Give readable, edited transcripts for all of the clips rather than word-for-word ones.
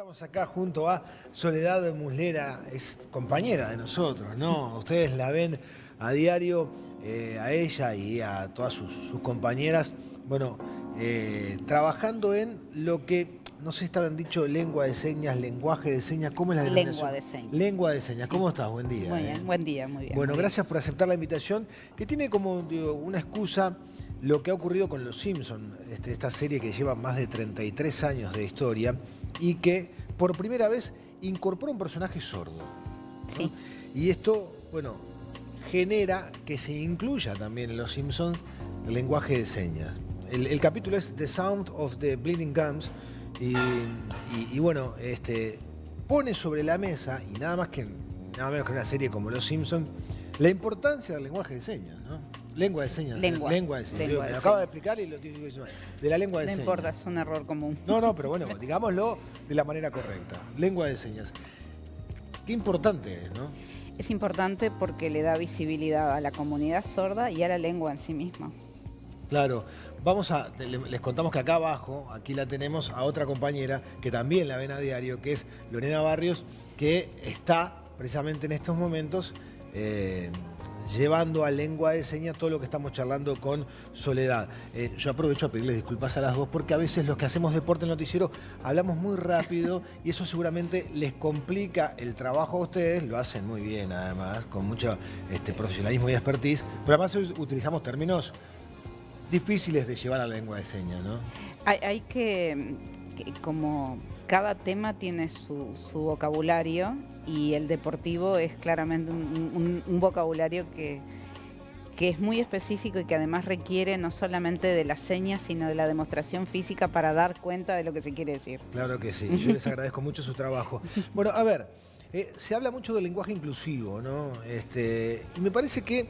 Estamos acá junto a Soledad Muslera, es compañera de nosotros, ¿no? Ustedes la ven a diario, a ella y a todas sus compañeras, bueno, trabajando en lo que, no sé si estaban dicho lengua de señas, lenguaje de señas, ¿cómo es la denominación? Lengua de señas. Lengua de señas, Sí. ¿cómo estás? Buen día. Muy bien, buen día, muy bien. Bueno, muy gracias por aceptar la invitación, que tiene como digo, una excusa lo que ha ocurrido con Los Simpson, esta serie que lleva más de 33 años de historia y que por primera vez incorpora un personaje sordo, ¿no? Sí. Y esto, bueno, genera que se incluya también en Los Simpson el lenguaje de señas. El capítulo es The Sound of the Bleeding Gums y bueno, pone sobre la mesa, y nada menos que una serie como Los Simpson, la importancia del lenguaje de señas, ¿no? Lengua de señas. Lengua de señas. Lengua Me de lo acabo de señas. explicar y lo tengo que decir. De la lengua de No señas. importa, es un error común. No, pero bueno, digámoslo de la manera correcta. Lengua de señas. Qué importante es, ¿no? Es importante porque le da visibilidad a la comunidad sorda y a la lengua en sí misma. Claro. Les contamos que acá abajo, aquí la tenemos a otra compañera que también la ven a diario, que es Lorena Barrios, que está precisamente en estos momentos llevando a lengua de señas todo lo que estamos charlando con Soledad. Yo aprovecho a pedirles disculpas a las dos porque a veces los que hacemos deporte en el noticiero hablamos muy rápido y eso seguramente les complica el trabajo a ustedes. Lo hacen muy bien además, con mucho profesionalismo y expertise, pero además utilizamos términos difíciles de llevar a la lengua de señas, ¿no? Hay que como cada tema tiene su vocabulario y el deportivo es claramente un vocabulario que es muy específico y que además requiere no solamente de las señas, sino de la demostración física para dar cuenta de lo que se quiere decir. Claro que sí, yo les agradezco mucho su trabajo. Bueno, a ver, se habla mucho del lenguaje inclusivo, ¿no? Y me parece que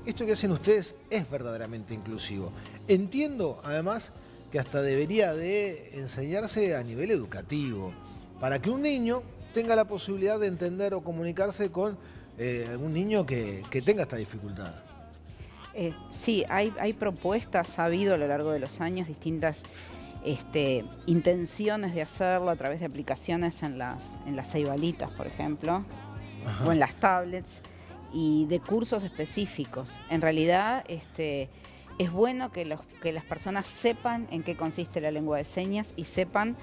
esto que hacen ustedes es verdaderamente inclusivo. Entiendo, además, que hasta debería de enseñarse a nivel educativo, para que un niño tenga la posibilidad de entender o comunicarse con algún niño que tenga esta dificultad. Sí, hay propuestas, ha habido a lo largo de los años distintas intenciones de hacerlo a través de aplicaciones en las ceibalitas, por ejemplo, Ajá. o en las tablets, y de cursos específicos. En realidad, es bueno que las personas sepan en qué consiste la lengua de señas y sepan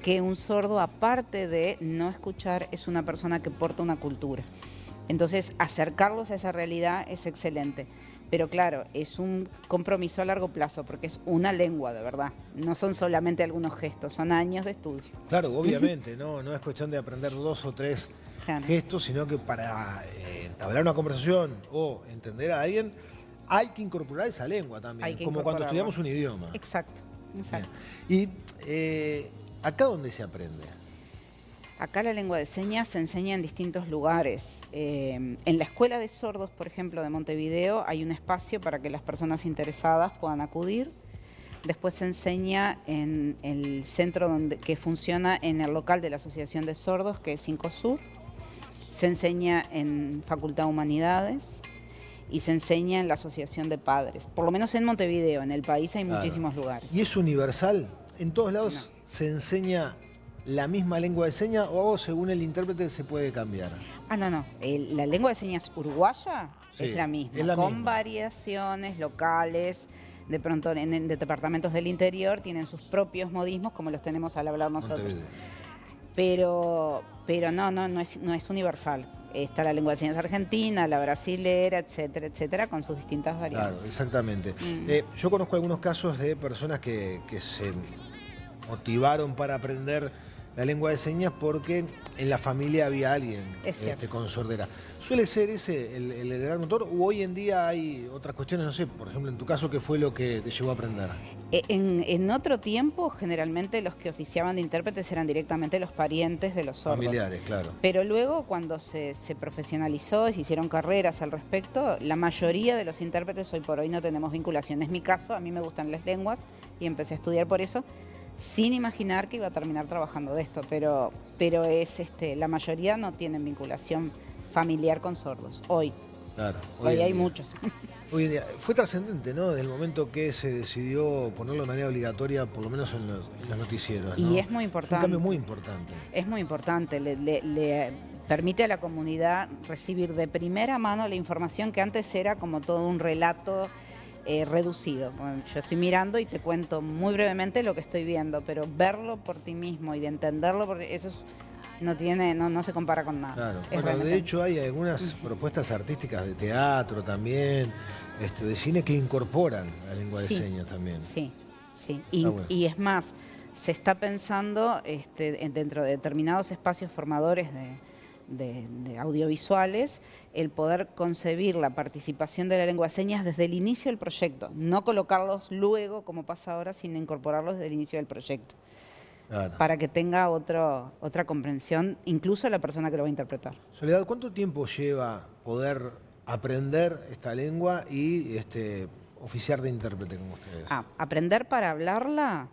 que un sordo, aparte de no escuchar, es una persona que porta una cultura. Entonces, acercarlos a esa realidad es excelente. Pero claro, es un compromiso a largo plazo porque es una lengua de verdad. No son solamente algunos gestos, son años de estudio. Claro, obviamente, no es cuestión de aprender 2 o 3 Claro. gestos, sino que para entablar una conversación o entender a alguien, hay que incorporar esa lengua también, como cuando estudiamos un idioma. Exacto. Bien. Y ¿acá dónde se aprende? Acá la lengua de señas se enseña en distintos lugares. En la Escuela de Sordos, por ejemplo, de Montevideo, hay un espacio para que las personas interesadas puedan acudir. Después se enseña en el centro que funciona en el local de la Asociación de Sordos, que es Incosur. Se enseña en Facultad de Humanidades y se enseña en la Asociación de Padres. Por lo menos en Montevideo, en el país hay muchísimos lugares. ¿Y es universal? ¿En todos lados No. se enseña la misma lengua de señas o según el intérprete se puede cambiar? No. La lengua de señas uruguaya Sí, es la misma, es la con misma. variaciones locales. De pronto en departamentos del interior tienen sus propios modismos como los tenemos al hablar nosotros. Montevideo. Pero no es universal. Está la lengua de señas argentina, la brasilera, etcétera, con sus distintas variantes. Claro, exactamente. Yo conozco algunos casos de personas que se motivaron para aprender la lengua de señas porque en la familia había alguien con sordera. ¿Suele ser ese el gran motor o hoy en día hay otras cuestiones? No sé, por ejemplo, en tu caso, ¿qué fue lo que te llevó a aprender? En otro tiempo, generalmente los que oficiaban de intérpretes eran directamente los parientes de los sordos. Familiares, claro. Pero luego, cuando se profesionalizó y se hicieron carreras al respecto, la mayoría de los intérpretes hoy por hoy no tenemos vinculación. Es mi caso, a mí me gustan las lenguas y empecé a estudiar por eso, sin imaginar que iba a terminar trabajando de esto, pero es la mayoría no tienen vinculación familiar con sordos, hoy. Claro. Hoy hay muchos. Hoy en día fue trascendente, ¿no? Desde el momento que se decidió ponerlo de manera obligatoria, por lo menos en los noticieros, ¿no? Y es muy importante. Fue un cambio muy importante. Es muy importante. Le permite a la comunidad recibir de primera mano la información que antes era como todo un relato reducido. Bueno, yo estoy mirando y te cuento muy brevemente lo que estoy viendo, pero verlo por ti mismo y de entenderlo, porque eso es, no se compara con nada. Claro. Es Bueno, realmente... de hecho hay algunas propuestas artísticas de teatro también, de cine que incorporan la lengua de señas también. Sí, sí. Bueno. Y es más, se está pensando dentro de determinados espacios formadores de audiovisuales, el poder concebir la participación de la lengua de señas desde el inicio del proyecto, no colocarlos luego, como pasa ahora, sino incorporarlos desde el inicio del proyecto. Claro. Para que tenga otra comprensión, incluso la persona que lo va a interpretar. Soledad, ¿cuánto tiempo lleva poder aprender esta lengua y oficiar de intérprete como ustedes? Aprender para hablarla,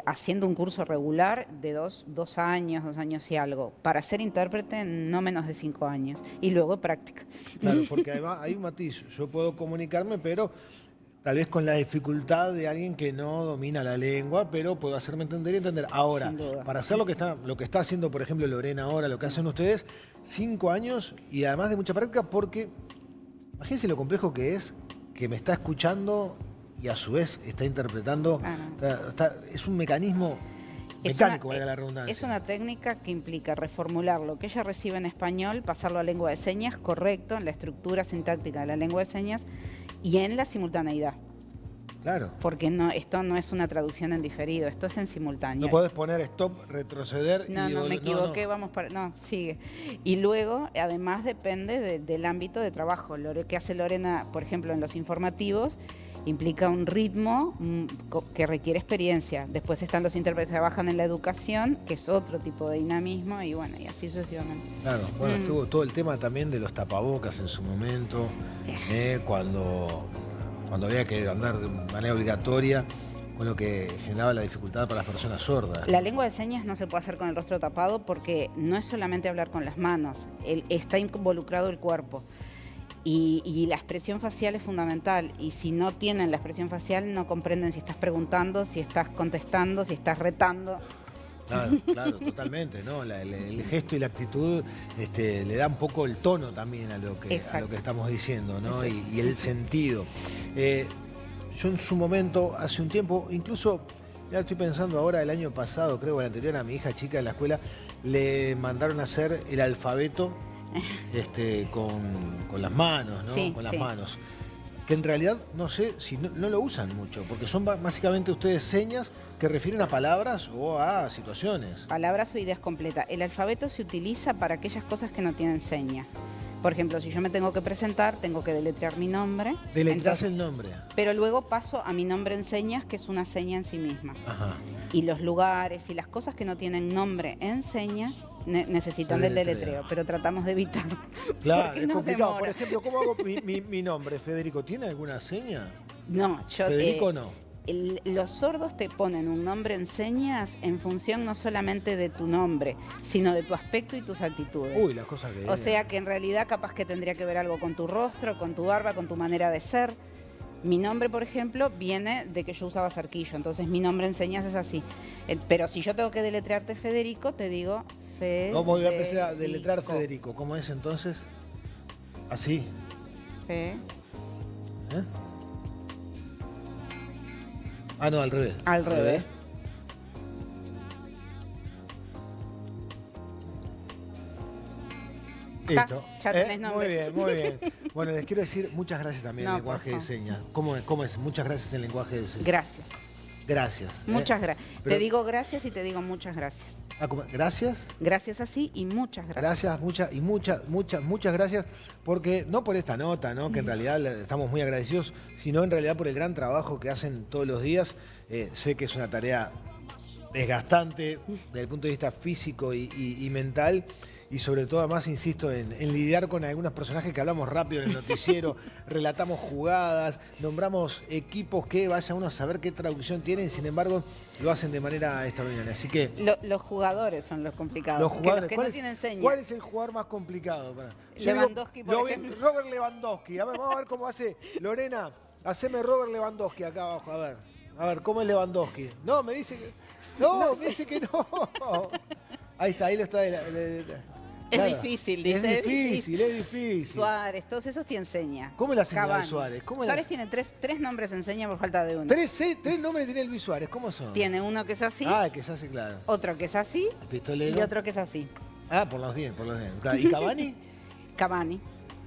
haciendo un curso regular de dos años y algo. Para ser intérprete, no menos de 5 años. Y luego práctica. Claro, porque además hay un matiz. Yo puedo comunicarme, pero tal vez con la dificultad de alguien que no domina la lengua, pero puedo hacerme entender y entender. Ahora, para hacer lo que está haciendo, por ejemplo, Lorena ahora, lo que hacen ustedes, 5 años y además de mucha práctica, porque imagínense lo complejo que es que me está escuchando y a su vez está interpretando. Es un mecanismo mecánico, valga la redundancia. Es una técnica que implica reformular lo que ella recibe en español, pasarlo a lengua de señas, correcto, en la estructura sintáctica de la lengua de señas y en la simultaneidad. Claro. Porque esto no es una traducción en diferido, esto es en simultáneo. No podés poner stop, retroceder no, y... No, me equivoqué, vamos para... No, sigue. Y luego, además, depende del ámbito de trabajo. Lo que hace Lorena, por ejemplo, en los informativos, implica un ritmo que requiere experiencia. Después están los intérpretes que trabajan en la educación, que es otro tipo de dinamismo, y bueno, y así sucesivamente. Claro, bueno, estuvo todo el tema también de los tapabocas en su momento, cuando había que andar de manera obligatoria, con lo que generaba la dificultad para las personas sordas. La lengua de señas no se puede hacer con el rostro tapado porque no es solamente hablar con las manos, está involucrado el cuerpo. Y la expresión facial es fundamental, y si no tienen la expresión facial no comprenden si estás preguntando, si estás contestando, si estás retando. Claro, totalmente, ¿no? El gesto y la actitud le da un poco el tono también a lo que estamos diciendo, ¿no? Y el sentido. Yo en su momento, hace un tiempo, incluso, ya estoy pensando ahora, el año pasado, creo, el anterior, a mi hija chica de la escuela, le mandaron a hacer el alfabeto con las manos, ¿no? Sí, con las manos. Que en realidad, no sé si no lo usan mucho, porque son básicamente ustedes señas que refieren a palabras o a situaciones. Palabras o ideas completas. El alfabeto se utiliza para aquellas cosas que no tienen seña. Por ejemplo, si yo me tengo que presentar, tengo que deletrear mi nombre. Deletreás el nombre. Pero luego paso a mi nombre en señas, que es una seña en sí misma. Ajá. Y los lugares y las cosas que no tienen nombre en señas necesitan del deletreo, pero tratamos de evitar. Claro, es complicado. Por ejemplo, ¿cómo hago mi nombre? ¿Federico tiene alguna seña? No, Federico no. Los sordos te ponen un nombre en señas en función no solamente de tu nombre, sino de tu aspecto y tus actitudes. Uy, las cosas que... O sea que en realidad capaz que tendría que ver algo con tu rostro, con tu barba, con tu manera de ser. Mi nombre, por ejemplo, viene de que yo usaba cerquillo, entonces mi nombre en señas es así. Pero si yo tengo que deletrearte Federico, te digo Federico. ¿Cómo voy a empezar a deletrear Federico? ¿Cómo es entonces? Así. No, al revés. Al revés. Listo. Ya tenés nombre. Muy bien. Bueno, les quiero decir muchas gracias también en lenguaje de señas. ¿Cómo es? Muchas gracias en lenguaje de señas. Gracias. Gracias. Muchas gracias. Te digo gracias y te digo muchas gracias. ¿Gracias? Gracias así y muchas gracias. Gracias, muchas gracias, porque no por esta nota, ¿no? Que en realidad estamos muy agradecidos, sino en realidad por el gran trabajo que hacen todos los días. Sé que es una tarea desgastante desde el punto de vista físico y mental. Y sobre todo, además, insisto, en lidiar con algunos personajes que hablamos rápido en el noticiero, relatamos jugadas, nombramos equipos que vaya uno a saber qué traducción tienen, sin embargo, lo hacen de manera extraordinaria. Así que... Los jugadores son los complicados. Los jugadores, que no tienen señas. ¿Cuál es el jugador más complicado? Lewandowski, por ejemplo. Robert Lewandowski. A ver, vamos a ver cómo hace. Lorena, haceme Robert Lewandowski acá abajo. A ver, ¿cómo es Lewandowski? No, me dice que... No, me dice que no. Ahí está, ahí lo está. Es difícil, dice. Es difícil. Suárez, todos esos tienen seña. ¿Cómo es la señal de Cavani. Suárez? Suárez tiene tres nombres en seña por falta de uno. ¿Tres nombres tiene Luis Suárez? ¿Cómo son? Tiene uno que es así. Ah, que se hace, claro. Otro que es así. El pistolero. Y otro que es así. Ah, por los dientes. ¿Y Cavani? Cavani.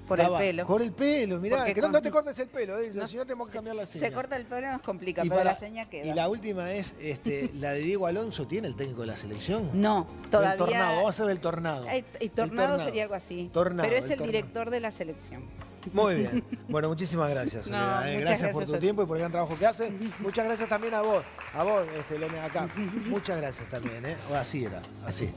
Por el pelo. Por el pelo, mirá. Porque que no te cortes el pelo, si no tenemos que cambiar la seña. Se corta el pelo, nos complica, pero la seña queda. Y la última es, la de Diego Alonso, ¿tiene el técnico de la selección? No, todavía. El Tornado, vamos a hacer del Tornado. Y tornado sería algo así. Tornado, pero es el director de la selección. Muy bien. Bueno, muchísimas gracias, Soledad. Gracias por tu tiempo y por el gran trabajo que haces. Muchas gracias también a vos, Lorena, acá. Muchas gracias también, ¿eh? Así era, así.